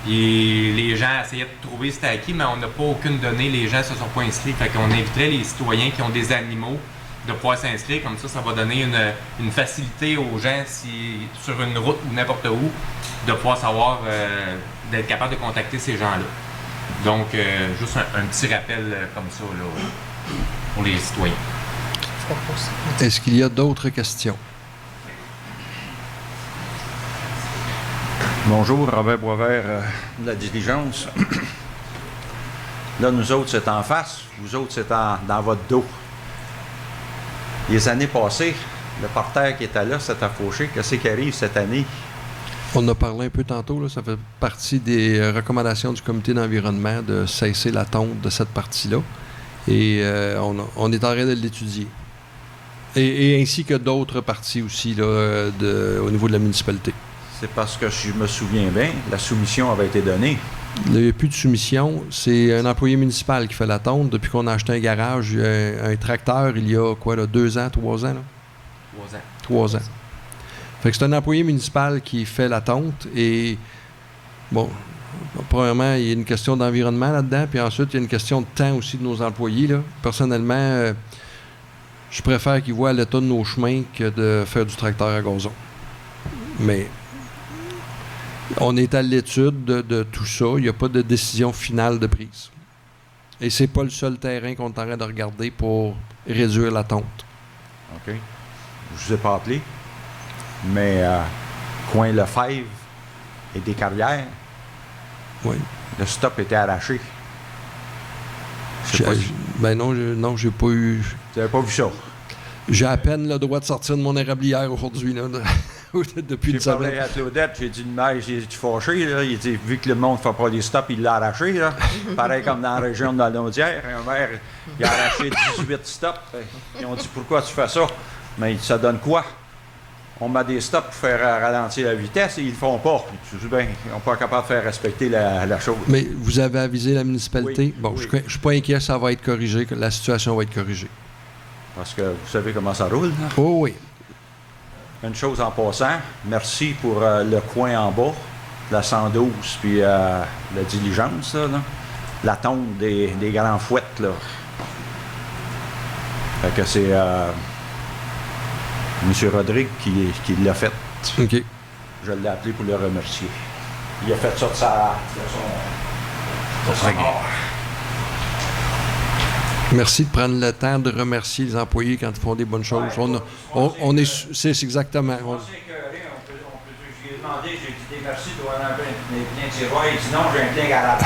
Speaker 2: Et les gens essayaient de trouver c'était à qui, mais on n'a pas aucune donnée, les gens ne se sont pas inscrits. Fait qu'on inviterait les citoyens qui ont des animaux de pouvoir s'inscrire, comme ça va donner une facilité aux gens sur une route ou n'importe où, de pouvoir savoir, d'être capable de contacter ces gens-là. Donc, juste un petit rappel comme ça là, pour les citoyens.
Speaker 1: Est-ce qu'il y a d'autres questions?
Speaker 10: Bonjour, Robert Boisvert de la diligence. Là, nous autres, c'est en face. Vous autres, c'est dans votre dos. Les années passées, le parterre qui était là, c'était fauché. Qu'est-ce qui arrive cette année?
Speaker 1: On en a parlé un peu tantôt. Là, ça fait partie des recommandations du comité d'environnement de cesser la tonte de cette partie-là. Et on est en train de l'étudier. Et ainsi que d'autres parties aussi là, au niveau de la municipalité. C'est
Speaker 10: parce que je me souviens bien, la soumission avait été donnée.
Speaker 1: Il n'y a plus de soumission. C'est un employé municipal qui fait la tonte. Depuis qu'on a acheté un garage, un tracteur, il y a quoi, là, 2 ans, 3 ans? Là?
Speaker 2: 3 ans.
Speaker 1: 3 ans. Fait que c'est un employé municipal qui fait la tonte. Et, bon, premièrement, il y a une question d'environnement là-dedans. Puis ensuite, il y a une question de temps aussi de nos employés. Là. Personnellement, je préfère qu'ils voient l'état de nos chemins que de faire du tracteur à gazon. Mais... on est à l'étude de tout ça. Il n'y a pas de décision finale de prise. Et c'est pas le seul terrain qu'on est en train de regarder pour réduire la tonte.
Speaker 10: OK. Je ne vous ai pas appelé, mais coin Lefebvre et des Carrières,
Speaker 1: oui.
Speaker 10: Le stop était arraché.
Speaker 1: Ben non, j'ai pas eu...
Speaker 10: Tu n'avais pas vu ça?
Speaker 1: J'ai à peine le droit de sortir de mon érablière aujourd'hui, là. Depuis une semaine.
Speaker 10: J'ai parlé à Claudette, j'ai dit une mère, j'ai dit fâché, là. Il dit, vu que le monde ne fait pas les stops, il l'a arraché, là. Pareil comme dans la région de la Naudière. Un maire, il a arraché 18 stops. Ils ont dit, pourquoi tu fais ça? Mais ça donne quoi? On met des stops pour faire ralentir la vitesse et ils ne le font pas. Je dis, ben, ils n'ont pas capable de faire respecter la chose.
Speaker 1: Mais vous avez avisé la municipalité?
Speaker 10: Oui,
Speaker 1: bon,
Speaker 10: oui.
Speaker 1: Je ne suis pas inquiet, ça va être corrigé, que la situation va être corrigée.
Speaker 10: Parce que vous savez comment ça roule, là?
Speaker 1: Oh oui.
Speaker 10: Une chose en passant, merci pour le coin en bas, la 112, puis la diligence, là. La tonte des grands fouettes, là. Fait que c'est M. Rodrigue qui l'a fait.
Speaker 1: OK.
Speaker 10: Je l'ai appelé pour le remercier. Il a fait ça de son bord.
Speaker 1: Merci de prendre le temps de remercier les employés quand ils font des bonnes choses.
Speaker 10: Ouais,
Speaker 1: c'est exactement.
Speaker 10: Je lui ai demandé, j'ai dit merci de avoir un plein de tiroirs. Il dit non, j'ai un plein garage.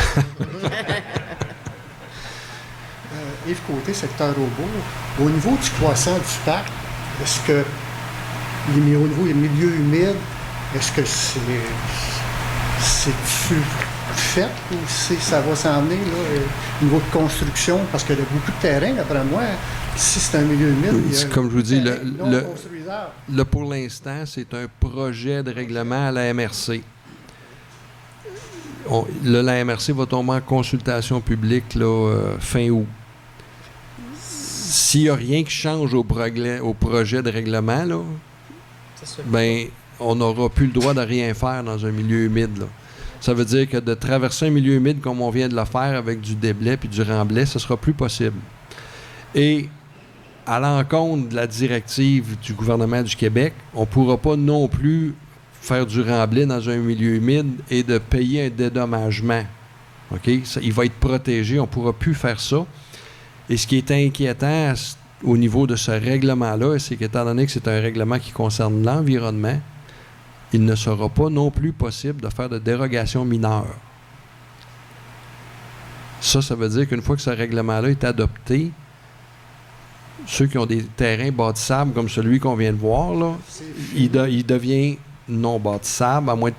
Speaker 11: Yves Côté, secteur Aubourg. Au niveau du croissant du parc, est-ce que au niveau des milieux humides, est-ce que c'est-tu fait ou ça va s'en venir, là, au niveau de construction? Parce qu'il y a beaucoup de terrain, d'après moi. Si c'est un milieu humide,
Speaker 1: comme je vous dis,
Speaker 11: construisable.
Speaker 1: là, pour l'instant, c'est un projet de règlement à la MRC. La MRC va tomber en consultation publique là, fin août. S'il n'y a rien qui change au projet de règlement, là, ben, on n'aura plus le droit de rien faire dans un milieu humide. Là. Ça veut dire que de traverser un milieu humide comme on vient de le faire avec du déblai puis du remblai, ce ne sera plus possible. Et à l'encontre de la directive du gouvernement du Québec, on ne pourra pas non plus faire du remblai dans un milieu humide et de payer un dédommagement. Okay? Il va être protégé, on ne pourra plus faire ça. Et ce qui est inquiétant au niveau de ce règlement-là, c'est qu'étant donné que c'est un règlement qui concerne l'environnement, il ne sera pas non plus possible de faire de dérogation mineure. Ça veut dire qu'une fois que ce règlement-là est adopté, ceux qui ont des terrains bâtissables comme celui qu'on vient de voir, là, il devient non bâtissable, à moins de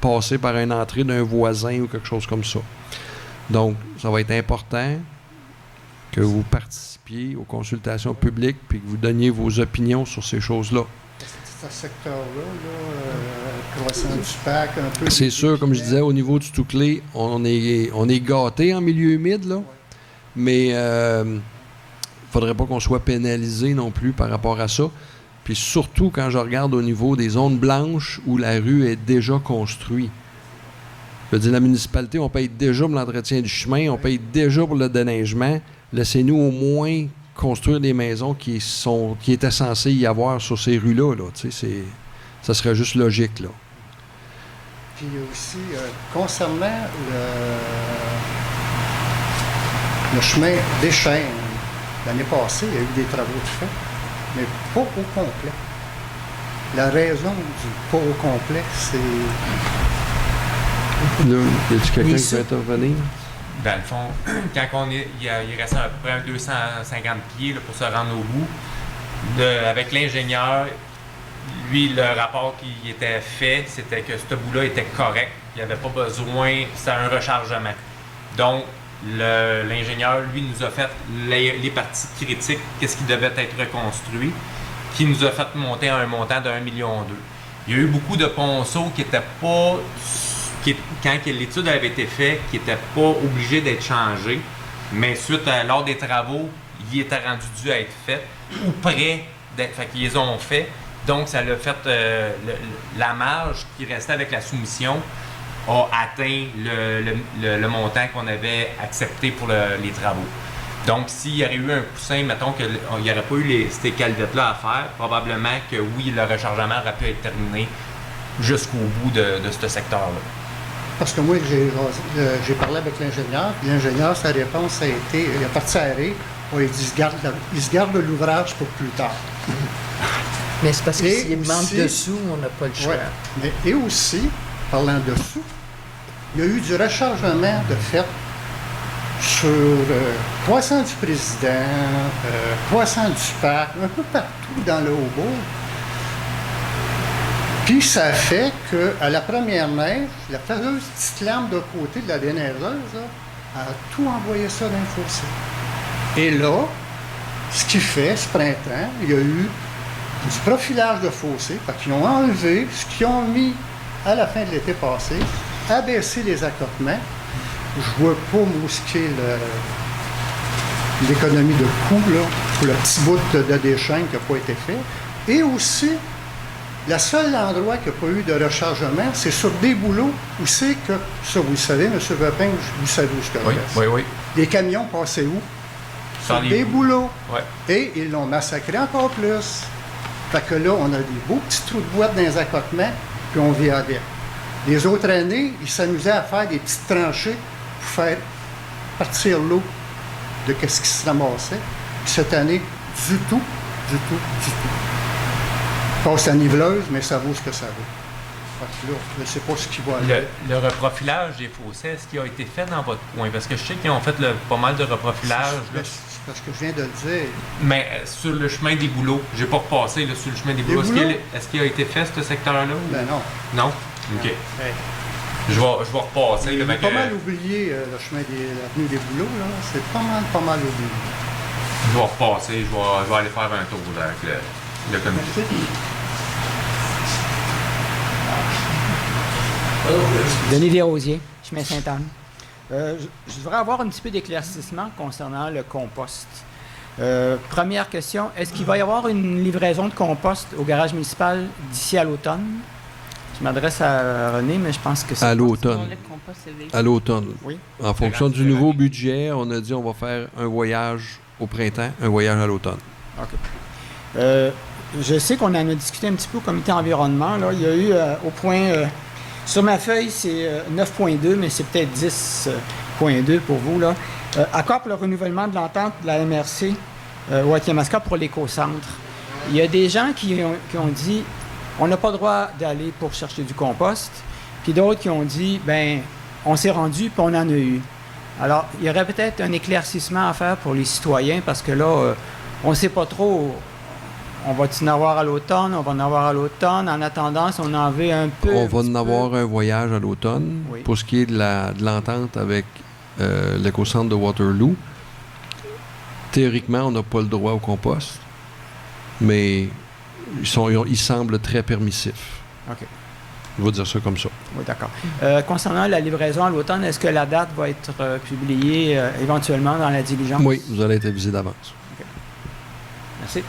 Speaker 1: passer par une entrée d'un voisin ou quelque chose comme ça. Donc, ça va être important que vous participiez aux consultations publiques puis que vous donniez vos opinions sur ces choses-là.
Speaker 11: Ce secteur-là, croissant du parc, un peu...
Speaker 1: C'est sûr, comme je disais, au niveau du Touclé, on est gâté en milieu humide, là, mais il ne faudrait pas qu'on soit pénalisé non plus par rapport à ça. Puis surtout quand je regarde au niveau des zones blanches où la rue est déjà construite. Je veux dire, la municipalité, on paye déjà pour l'entretien du chemin, on paye déjà pour le déneigement. Laissez-nous au moins construire des maisons qui étaient censées y avoir sur ces rues-là. Là. Ça serait juste logique. Là.
Speaker 11: Puis aussi, concernant le chemin des Chênes, l'année passée, il y a eu des travaux de fait, mais pas au complet. La raison du pas au complet, c'est...
Speaker 1: Là, y a-t-il quelqu'un qui peut intervenir?
Speaker 2: Dans le fond, quand il reste à peu près 250 pieds là, pour se rendre au bout, avec l'ingénieur, lui, le rapport qui était fait, c'était que ce bout-là était correct. Il n'y avait pas besoin, c'était un rechargement. Donc, l'ingénieur, lui, nous a fait les parties critiques, qu'est-ce qui devait être reconstruit, qui nous a fait monter à un montant de 1,2 million. Il y a eu beaucoup de ponceaux qui n'étaient pas... quand l'étude avait été faite, qui n'était pas obligé d'être changé, mais lors des travaux, il était rendu dû à être fait, ou prêt d'être fait, qu'ils les ont fait. Donc, ça l'a fait, la marge qui restait avec la soumission a atteint le montant qu'on avait accepté pour les travaux. Donc, s'il y aurait eu un coussin, mettons qu'il n'y aurait pas eu ces calvettes-là à faire, probablement que oui, le rechargement aurait pu être terminé jusqu'au bout de ce secteur-là.
Speaker 11: Parce que moi, j'ai parlé avec l'ingénieur, puis l'ingénieur, sa réponse a été, il a parti arrêt, il dit, il se garde l'ouvrage pour plus tard.
Speaker 8: Mais c'est parce que s'il manque de sous, on n'a pas le choix.
Speaker 11: Ouais. Et aussi, parlant de sous, il y a eu du rechargement de fait sur Croissant du Président, Croissant du Parc, un peu partout dans le Haut-Bourg. Puis ça fait qu'à la première neige, la fameuse petite lame de côté de la déneigeuse a tout envoyé ça dans le fossé. Et là, ce qui fait, ce printemps, il y a eu du profilage de fossé, parce qu'ils ont enlevé ce qu'ils ont mis à la fin de l'été passé, abaissé les accotements. Je vois pas ce qui est l'économie de coût là, pour le petit bout de déchaîne qui n'a pas été fait. Et aussi, le seul endroit qui n'a pas eu de rechargement, c'est sur des boulots où c'est que, ça vous le savez, M. Pepin, vous savez où je
Speaker 2: Oui, oui, oui.
Speaker 11: Les camions passaient où? Sur des boulots. Ouais. Et ils l'ont massacré encore plus. Fait que là, on a des beaux petits trous de boîte dans les accotements, puis on vit avec. Les autres années, ils s'amusaient à faire des petites tranchées pour faire partir l'eau de ce qui se ramassait. Puis cette année, du tout. Passe la niveleuse, mais ça vaut ce que ça vaut. Fait que là, je ne sais pas ce qui va aller.
Speaker 2: Le reprofilage des fossés, est-ce qui a été fait dans votre coin? Parce que je sais qu'ils ont fait pas mal de reprofilage.
Speaker 11: parce que je viens de le dire.
Speaker 2: Mais sur le chemin des bouleaux, j'ai pas repassé là, sur le chemin des bouleaux. Est-ce qu'il a été fait, ce secteur-là?
Speaker 11: Ben non.
Speaker 2: Non? OK.
Speaker 11: Hey.
Speaker 2: Je vais repasser.
Speaker 11: Il
Speaker 2: Là,
Speaker 11: est pas mal oublié, le chemin l'avenue des Bouleaux, là. C'est pas mal oublié.
Speaker 2: Je vais repasser. Je vais aller faire un tour là, avec le comité.
Speaker 12: Denis Desrosiers, chemin Sainte-Anne. Je voudrais avoir un petit peu d'éclaircissement concernant le compost. Première question, est-ce qu'il va y avoir une livraison de compost au garage municipal d'ici à l'automne? Je m'adresse à René, mais je pense que c'est...
Speaker 1: À l'automne. À l'automne.
Speaker 12: Oui.
Speaker 1: En fonction du nouveau budget, on a dit on va faire un voyage au printemps, un voyage à l'automne.
Speaker 12: OK. Je sais qu'on en a discuté un petit peu au comité environnement. Là. Il y a eu au point... sur ma feuille, c'est 9.2, mais c'est peut-être 10.2 pour vous. Là. Accord pour le renouvellement de l'entente de la MRC Ouatiamaska pour l'éco-centre. Il y a des gens qui ont dit on n'a pas le droit d'aller pour chercher du compost, puis d'autres qui ont dit ben on s'est rendu puis on en a eu. Alors, il y aurait peut-être un éclaircissement à faire pour les citoyens parce que là, on ne sait pas trop. On va-tu en avoir à l'automne? On va en avoir à l'automne. En attendant, si on en veut un peu...
Speaker 1: On va en avoir un voyage à l'automne.
Speaker 12: Oui.
Speaker 1: Pour ce qui est de l'entente avec l'éco-centre de Waterloo, théoriquement, on n'a pas le droit au compost, mais ils semblent très permissifs.
Speaker 12: OK.
Speaker 1: Je vais dire ça comme ça.
Speaker 12: Oui, d'accord. Concernant la livraison à l'automne, est-ce que la date va être publiée éventuellement dans la diligence?
Speaker 1: Oui, vous allez être avisé d'avance.
Speaker 12: OK. Merci.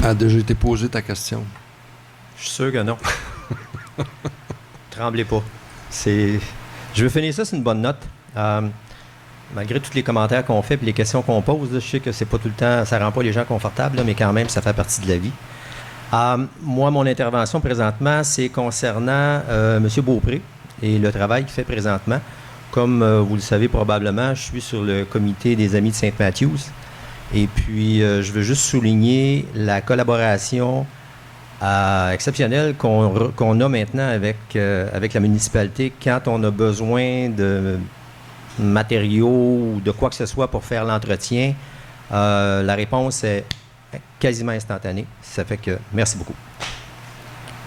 Speaker 1: A déjà été posée ta question?
Speaker 3: Je suis sûr que non. Tremblez pas. Je veux finir ça sur une bonne note. Malgré tous les commentaires qu'on fait et les questions qu'on pose, là, je sais que c'est pas tout le temps, ça rend pas les gens confortables, là, mais quand même, ça fait partie de la vie. Moi, mon intervention présentement, c'est concernant M. Beaupré et le travail qu'il fait présentement. Comme vous le savez probablement, je suis sur le comité des Amis de Saint-Matthews. Et puis, je veux juste souligner la collaboration exceptionnelle qu'on a maintenant avec la municipalité quand on a besoin de matériaux ou de quoi que ce soit pour faire l'entretien. La réponse est quasiment instantanée. Ça fait que merci beaucoup.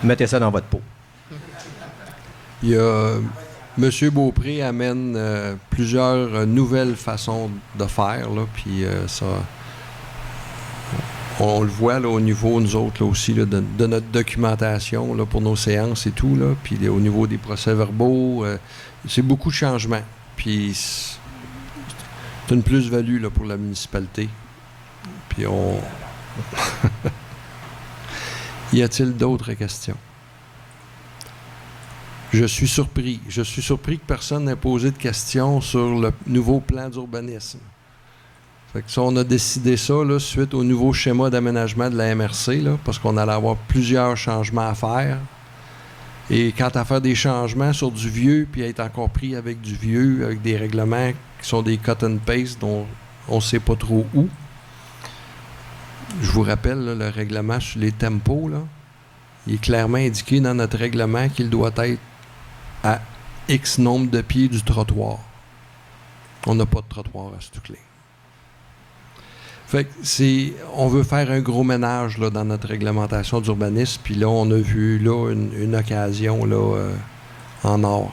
Speaker 3: Mettez ça dans votre pot.
Speaker 1: Il y a... M. Beaupré amène plusieurs nouvelles façons de faire, là, puis ça... On le voit là, au niveau, nous autres, là, aussi, là, de notre documentation là, pour nos séances et tout, là, puis au niveau des procès-verbaux, c'est beaucoup de changements. Puis c'est une plus-value là, pour la municipalité. Puis on... Y a-t-il d'autres questions? Je suis surpris. Je suis surpris que personne n'ait posé de questions sur le nouveau plan d'urbanisme. Fait que ça, on a décidé ça là, suite au nouveau schéma d'aménagement de la MRC, là, parce qu'on allait avoir plusieurs changements à faire. Et quant à faire des changements sur du vieux, puis à être encore pris avec du vieux, avec des règlements qui sont des cut and paste dont on ne sait pas trop où. Je vous rappelle, là, le règlement sur les tempos, là, il est clairement indiqué dans notre règlement qu'il doit être à X nombre de pieds du trottoir. On n'a pas de trottoir à Stuclé. Fait que on veut faire un gros ménage là, dans notre réglementation d'urbanisme, puis là, on a vu là une occasion là, en or.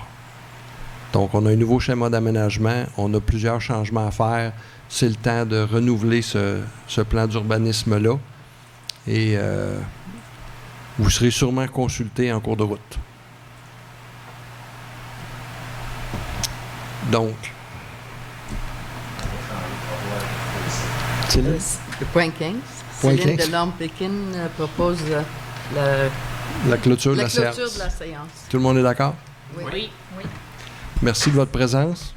Speaker 1: Donc, on a un nouveau schéma d'aménagement, on a plusieurs changements à faire. C'est le temps de renouveler ce plan d'urbanisme-là. Et vous serez sûrement consulté en cours de route. Donc,
Speaker 8: le point 15.
Speaker 1: Point
Speaker 8: Céline
Speaker 1: 15.
Speaker 8: Delorme-Pékin propose
Speaker 1: la clôture de la
Speaker 8: clôture
Speaker 1: séance.
Speaker 8: de la séance.
Speaker 1: Tout le monde est d'accord?
Speaker 8: Oui.
Speaker 5: Oui.
Speaker 1: Merci de votre présence.